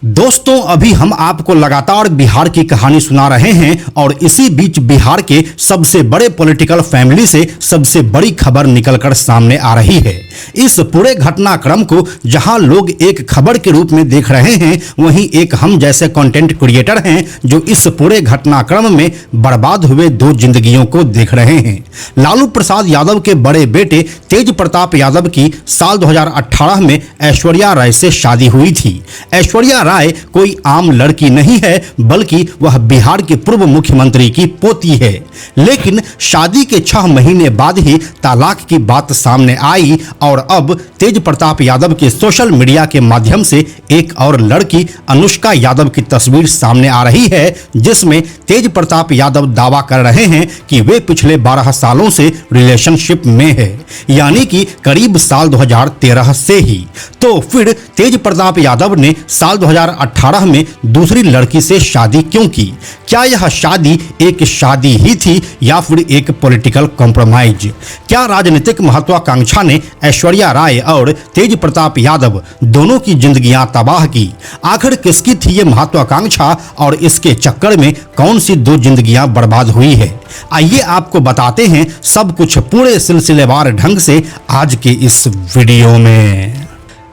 दोस्तों, अभी हम आपको लगातार बिहार की कहानी सुना रहे हैं और इसी बीच बिहार के सबसे बड़े पॉलिटिकल फैमिली से सबसे बड़ी खबर निकलकर सामने आ रही है। इस पूरे घटनाक्रम को जहां लोग एक खबर के रूप में देख रहे हैं, वहीं एक हम जैसे कंटेंट क्रिएटर हैं जो इस पूरे घटनाक्रम में बर्बाद हुए दो जिंदगियों को देख रहे हैं। लालू प्रसाद यादव के बड़े बेटे तेज प्रताप यादव की साल 2018 में ऐश्वर्या राय से शादी हुई थी। ऐश्वर्या राय कोई आम लड़की नहीं है, बल्कि वह बिहार के पूर्व मुख्यमंत्री की पोती है। लेकिन शादी के 6 महीने बाद ही तलाक की बात सामने आई और अब तेज प्रताप यादव के सोशल मीडिया के माध्यम से एक और लड़की अनुष्का यादव की तस्वीर सामने आ रही है, जिसमें तेज प्रताप यादव दावा कर रहे हैं कि वे पिछले 12 सालों से रिलेशनशिप में है, यानी कि करीब साल 2013 से ही। तो फिर तेज प्रताप यादव ने साल 2018 में दूसरी लड़की से शादी क्यों की? क्या यह शादी एक शादी ही थी या फिर एक पॉलिटिकल कॉम्प्रोमाइज? क्या राजनीतिक महत्वाकांक्षा ने ऐश्वर्या राय और तेज प्रताप यादव दोनों की जिंदगियां तबाह की? आखिर किसकी थी ये महत्वाकांक्षा और इसके चक्कर में कौन सी दो जिंदगियां बर्बाद हुई है? आइए आपको बताते हैं सब कुछ पूरे सिलसिलेवार ढंग से आज के इस वीडियो में।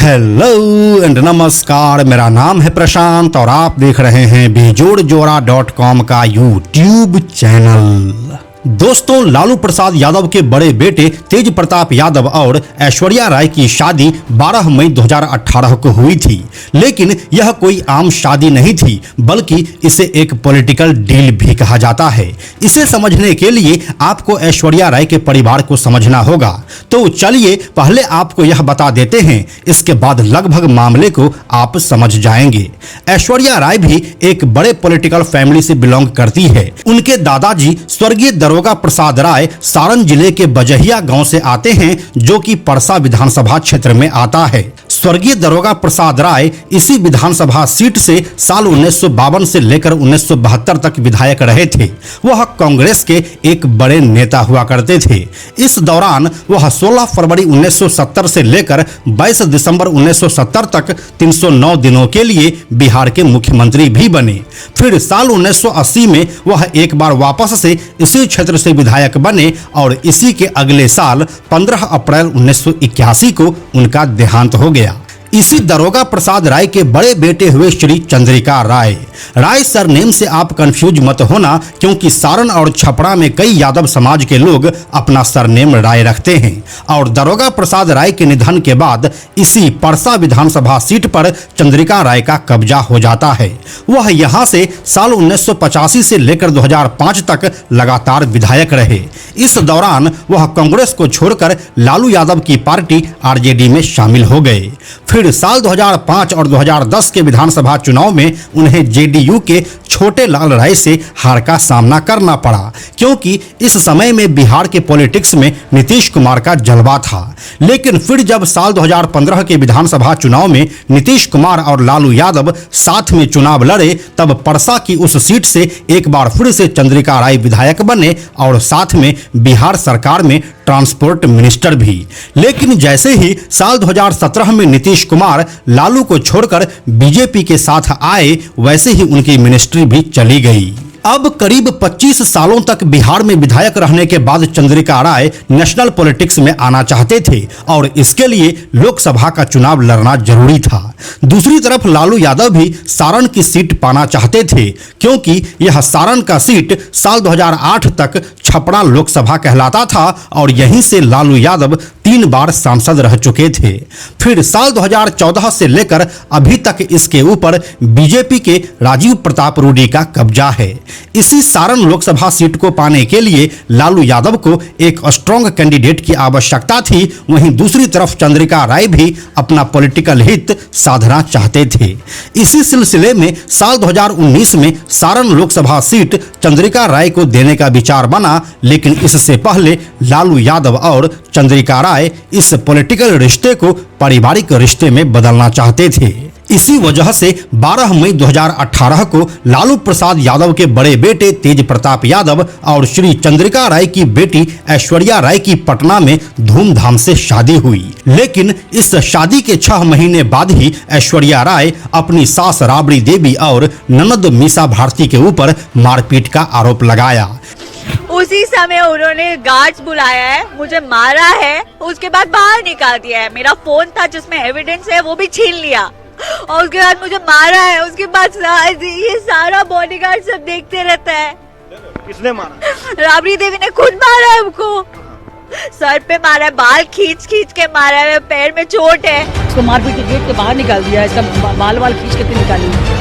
हेलो एंड नमस्कार, मेरा नाम है प्रशांत और आप देख रहे हैं बेजोड़जोड़ा.com का यूट्यूब चैनल। दोस्तों, लालू प्रसाद यादव के बड़े बेटे तेज प्रताप यादव और ऐश्वर्या राय की शादी 12 मई 2018 को हुई थी। लेकिन यह कोई आम शादी नहीं थी, बल्कि इसे एक पॉलिटिकल डील भी कहा जाता है। इसे समझने के लिए आपको ऐश्वर्या राय के परिवार को समझना होगा। तो चलिए पहले आपको यह बता देते हैं, इसके बाद लगभग मामले को आप समझ जाएंगे। ऐश्वर्या राय भी एक बड़े पॉलिटिकल फैमिली से बिलोंग करती है। उनके दादाजी स्वर्गीय दरोगा प्रसाद राय सारण जिले के बजहिया गांव से आते हैं, जो कि परसा विधानसभा क्षेत्र में आता है। स्वर्गीय दरोगा प्रसाद राय इसी विधानसभा सीट से साल 1952 से लेकर 1972 तक विधायक रहे थे। वह कांग्रेस के एक बड़े नेता हुआ करते थे। इस दौरान वह 16 फरवरी 1970 से लेकर 22 दिसंबर 1970 तक 309 दिनों के लिए बिहार के मुख्यमंत्री भी बने। फिर साल 1980 में वह एक बार वापस से इसी क्षेत्र से विधायक बने और इसी के अगले साल 15 अप्रैल 1981 को उनका देहांत हो गया। इसी दरोगा प्रसाद राय के बड़े बेटे हुए श्री चंद्रिका राय। राय सरनेम से आप कंफ्यूज मत होना, क्योंकि सारण और छपरा में कई यादव समाज के लोग अपना सरनेम राय रखते हैं। और दरोगा प्रसाद राय के निधन के बाद इसी परसा विधानसभा सीट पर चंद्रिका राय का कब्जा हो जाता है। वह यहाँ से साल 1985 से लेकर 2005 तक लगातार विधायक रहे। इस दौरान वह कांग्रेस को छोड़कर लालू यादव की पार्टी आरजेडी में शामिल हो गए। फिर साल 2005 और 2010 के विधानसभा चुनाव में उन्हें जेडीयू के छोटे लाल राय से हार का सामना करना पड़ा, क्योंकि इस समय में बिहार के पॉलिटिक्स में नीतीश कुमार का जलवा था। लेकिन फिर जब साल 2015 के विधानसभा चुनाव में नीतीश कुमार और लालू यादव साथ में चुनाव लड़े, तब परसा की उस सीट से एक बार फिर से चंद्रिका राय विधायक बने और साथ में बिहार सरकार में ट्रांसपोर्ट मिनिस्टर भी। लेकिन जैसे ही साल 2017 में नीतीश कुमार लालू को छोड़कर बीजेपी के साथ आए, वैसे ही उनकी मिनिस्ट्री भी चली गई। अब करीब 25 सालों तक बिहार में विधायक रहने के बाद चंद्रिका राय नेशनल पॉलिटिक्स में आना चाहते थे और इसके लिए लोकसभा का चुनाव लड़ना जरूरी था। दूसरी तरफ लालू यादव भी सारण की सीट पाना चाहते थे, क्योंकि यह सारण का सीट साल 2008 तक छपरा लोकसभा कहलाता था और यहीं से लालू यादव 3 बार सांसद रह चुके थे। फिर साल 2014 से लेकर अभी तक इसके ऊपर बीजेपी के राजीव प्रताप रूडी का कब्जा है। इसी सारण लोकसभा सीट को पाने के लिए लालू यादव को एक स्ट्रॉन्ग कैंडिडेट की आवश्यकता थी। वहीं दूसरी तरफ चंद्रिका राय भी अपना पॉलिटिकल हित साधना चाहते थे। इसी सिलसिले में साल 2019 में सारण लोकसभा सीट चंद्रिका राय को देने का विचार बना, लेकिन इससे पहले लालू यादव और चंद्रिका राय इस पॉलिटिकल रिश्ते को पारिवारिक रिश्ते में बदलना चाहते थे। इसी वजह से 12 मई 2018 को लालू प्रसाद यादव के बड़े बेटे तेज प्रताप यादव और श्री चंद्रिका राय की बेटी ऐश्वर्या राय की पटना में धूमधाम से शादी हुई। लेकिन इस शादी के 6 महीने बाद ही ऐश्वर्या राय अपनी सास राबड़ी देवी और ननद मीसा भारती के ऊपर मारपीट का आरोप लगाया। उसी समय उन्होंने गार्ड्स बुलाया है, मुझे मारा है, उसके बाद बाहर निकाल दिया है। मेरा फोन था जिसमें एविडेंस है वो भी छीन लिया और उसके बाद मुझे मारा है। उसके बाद ये सारा बॉडीगार्ड सब देखते रहता है। किसने मारा? राबड़ी देवी ने खुद मारा है हमको, सर पे मारा है, बाल खींच खींच के मारा है, पैर में चोट है। इसको मारपीट के गेट के बाहर निकाल दिया, इसका बाल खींच के निकाली।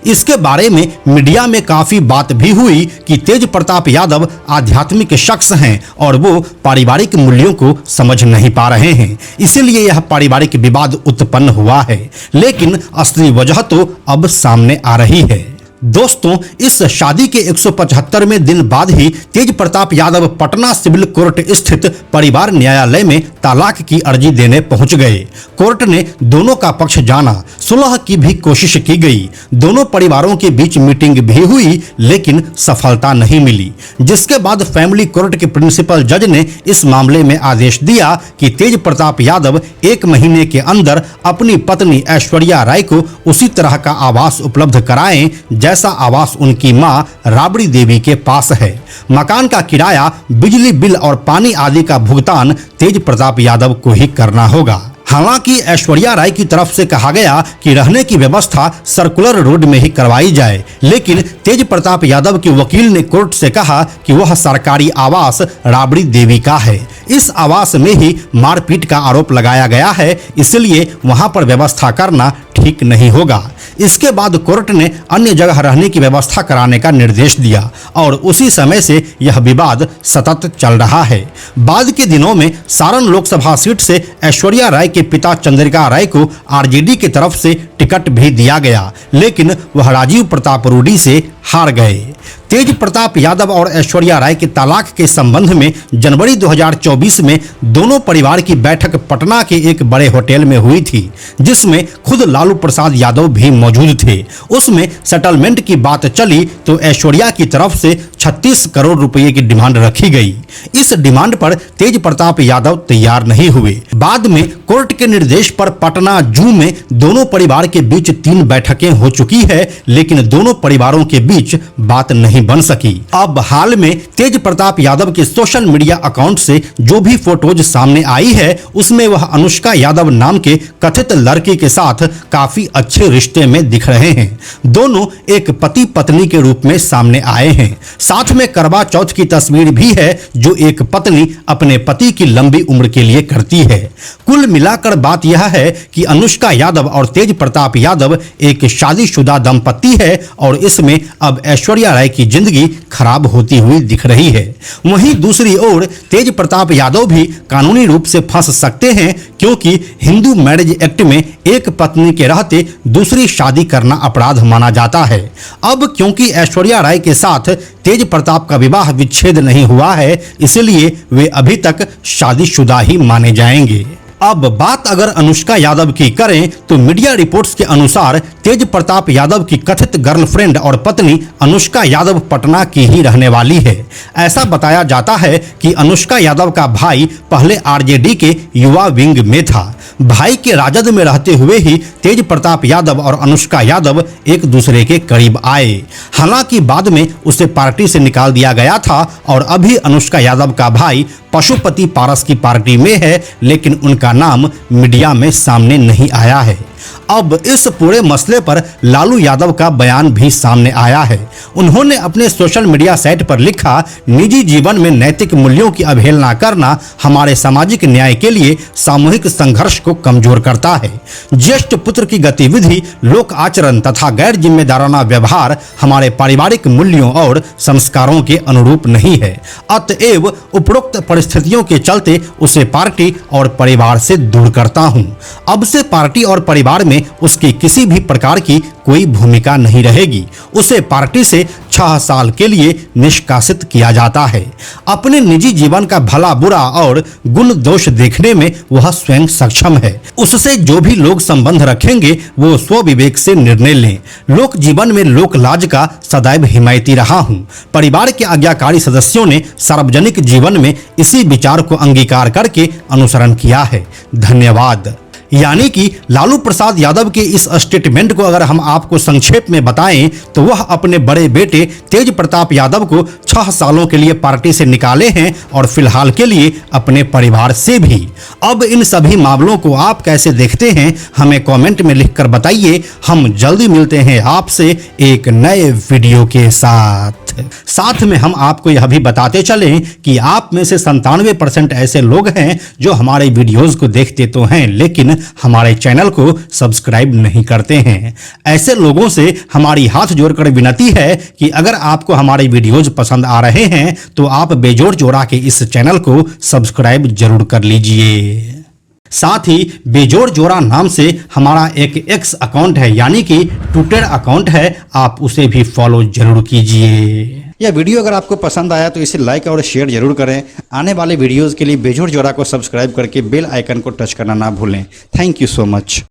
इसके बारे में मीडिया में काफी बात भी हुई कि तेज प्रताप यादव आध्यात्मिक शख्स हैं और वो पारिवारिक मूल्यों को समझ नहीं पा रहे हैं, इसीलिए यह पारिवारिक विवाद उत्पन्न हुआ है। लेकिन असली वजह तो अब सामने आ रही है। दोस्तों, इस शादी के 175वें दिन बाद ही तेज प्रताप यादव पटना सिविल कोर्ट स्थित परिवार न्यायालय में तलाक की अर्जी देने पहुंच गए। कोर्ट ने दोनों का पक्ष जाना, सुलह की भी कोशिश की गई, दोनों परिवारों के बीच मीटिंग भी हुई, लेकिन सफलता नहीं मिली। जिसके बाद फैमिली कोर्ट के प्रिंसिपल जज ने इस मामले में आदेश दिया कि तेज प्रताप यादव 1 महीने के अंदर अपनी पत्नी ऐश्वर्या राय को उसी तरह का आवास उपलब्ध कराएं जैसा आवास उनकी मां राबड़ी देवी के पास है। मकान का किराया, बिजली बिल और पानी आदि का भुगतान तेज प्रताप यादव को ही करना होगा। हालांकि ऐश्वर्या राय की तरफ से कहा गया कि रहने की व्यवस्था सर्कुलर रोड में ही करवाई जाए, लेकिन तेज प्रताप यादव के वकील ने कोर्ट से कहा कि वह सरकारी आवास राबड़ी देवी का है। इस आवास में ही मारपीट का आरोप लगाया गया है, इसलिए वहां पर व्यवस्था करना ठीक नहीं होगा। इसके बाद कोर्ट ने अन्य जगह रहने की व्यवस्था कराने का निर्देश दिया और उसी समय से यह विवाद सतत चल रहा है। बाद के दिनों में सारण लोकसभा सीट से ऐश्वर्या राय के पिता चंद्रिका राय को आरजेडी की तरफ से टिकट भी दिया गया, लेकिन वह राजीव प्रताप रूडी से हार गए। तेज प्रताप यादव और ऐश्वर्या राय के तलाक के संबंध में जनवरी 2024 में दोनों परिवार की बैठक पटना के एक बड़े होटल में हुई थी, जिसमें खुद लालू प्रसाद यादव भी मौजूद थे। उसमें सेटलमेंट की बात चली तो ऐश्वर्या की तरफ से 36 करोड़ रुपए की डिमांड रखी गई। इस डिमांड पर तेज प्रताप यादव तैयार नहीं हुए। बाद में कोर्ट के निर्देश पर पटना जू में दोनों परिवार के बीच 3 बैठकें हो चुकी है, लेकिन दोनों परिवारों के बीच बात नहीं बन सकी। अब हाल में तेज प्रताप यादव के सोशल मीडिया अकाउंट से जो भी फोटोज सामने आई है, उसमें वह अनुष्का यादव नाम के कथित लड़की के साथ काफी अच्छे रिश्ते में दिख रहे हैं। दोनों एक पति पत्नी के रूप में सामने आए हैं। साथ में करवा चौथ की तस्वीर भी है, जो एक पत्नी अपने पति की लंबी उम्र के लिए करती है। कुल मिलाकर बात यह है कि अनुष्का यादव और तेज प्रताप यादव एक शादीशुदा दंपति है और इसमें अब ऐश्वर्या राय की जिंदगी खराब होती हुई दिख रही है। वहीं दूसरी ओर तेज प्रताप यादव भी कानूनी रूप से फंस सकते हैं, क्योंकि हिंदू मैरिज एक्ट में एक पत्नी के रहते दूसरी शादी करना अपराध माना जाता है। अब क्योंकि ऐश्वर्या राय के साथ तेज प्रताप का विवाह विच्छेद नहीं हुआ है, इसलिए वे अभी तक शादीशुदा ही माने जाएंगे। अब बात अगर अनुष्का यादव की करें तो मीडिया रिपोर्ट्स के अनुसार तेज प्रताप यादव की कथित गर्लफ्रेंड और पत्नी अनुष्का यादव पटना की ही रहने वाली है। ऐसा बताया जाता है कि अनुष्का यादव का भाई पहले आरजेडी के युवा विंग में था। भाई के राजद में रहते हुए ही तेज प्रताप यादव और अनुष्का यादव एक दूसरे के करीब आए। हालांकि बाद में उसे पार्टी से निकाल दिया गया था और अभी अनुष्का यादव का भाई पशुपति पारस की पार्टी में है, लेकिन उनका नाम मीडिया में सामने नहीं आया है। अब इस पूरे मसले पर लालू यादव का बयान भी सामने आया है। उन्होंने अपने सोशल मीडिया साइट पर लिखा, निजी जीवन में नैतिक मूल्यों की अवहेलना करना हमारे सामाजिक न्याय के लिए सामूहिक संघर्ष को कमजोर करता है। ज्येष्ठ पुत्र की गतिविधि, लोक आचरण तथा गैर जिम्मेदाराना व्यवहार हमारे पारिवारिक मूल्यों और संस्कारों के अनुरूप नहीं है। अतएव उपरोक्त परिस्थितियों के चलते उसे पार्टी और परिवार से दूर करता हूँ। अब से पार्टी और परिवार परिवार में उसकी किसी भी प्रकार की कोई भूमिका नहीं रहेगी। उसे पार्टी से 6 साल के लिए निष्कासित किया जाता है। अपने निजी जीवन का भला बुरा और गुण दोष देखने में वह स्वयं सक्षम है। उससे जो भी लोग संबंध रखेंगे वो स्वविवेक से निर्णय लें। लोक जीवन में लोक लाज का सदैव हिमायती रहा हूँ। परिवार के आज्ञाकारी सदस्यों ने सार्वजनिक जीवन में इसी विचार को अंगीकार करके अनुसरण किया है। धन्यवाद। यानी कि लालू प्रसाद यादव के इस स्टेटमेंट को अगर हम आपको संक्षेप में बताएं तो वह अपने बड़े बेटे तेज प्रताप यादव को 6 सालों के लिए पार्टी से निकाले हैं और फिलहाल के लिए अपने परिवार से भी। अब इन सभी मामलों को आप कैसे देखते हैं हमें कमेंट में लिखकर बताइए। हम जल्दी मिलते हैं आपसे एक नए वीडियो के साथ में हम आपको यह भी बताते चलें कि आप में से 97% ऐसे लोग हैं जो हमारे वीडियोस को देखते तो हैं लेकिन हमारे चैनल को सब्सक्राइब नहीं करते हैं। ऐसे लोगों से हमारी हाथ जोड़कर विनती है कि अगर आपको हमारे वीडियोज पसंद आ रहे हैं तो आप बेजोड़ जोड़ा के इस चैनल को सब्सक्राइब जरूर कर लीजिए। साथ ही बेजोड़ जोड़ा नाम से हमारा एक एक्स अकाउंट है यानी कि ट्विटर अकाउंट है, आप उसे भी फॉलो जरूर कीजिए। यह वीडियो अगर आपको पसंद आया तो इसे लाइक और शेयर जरूर करें। आने वाले वीडियोस के लिए बेजोड़ जोड़ा को सब्सक्राइब करके बेल आइकन को टच करना ना भूलें। Thank you so much.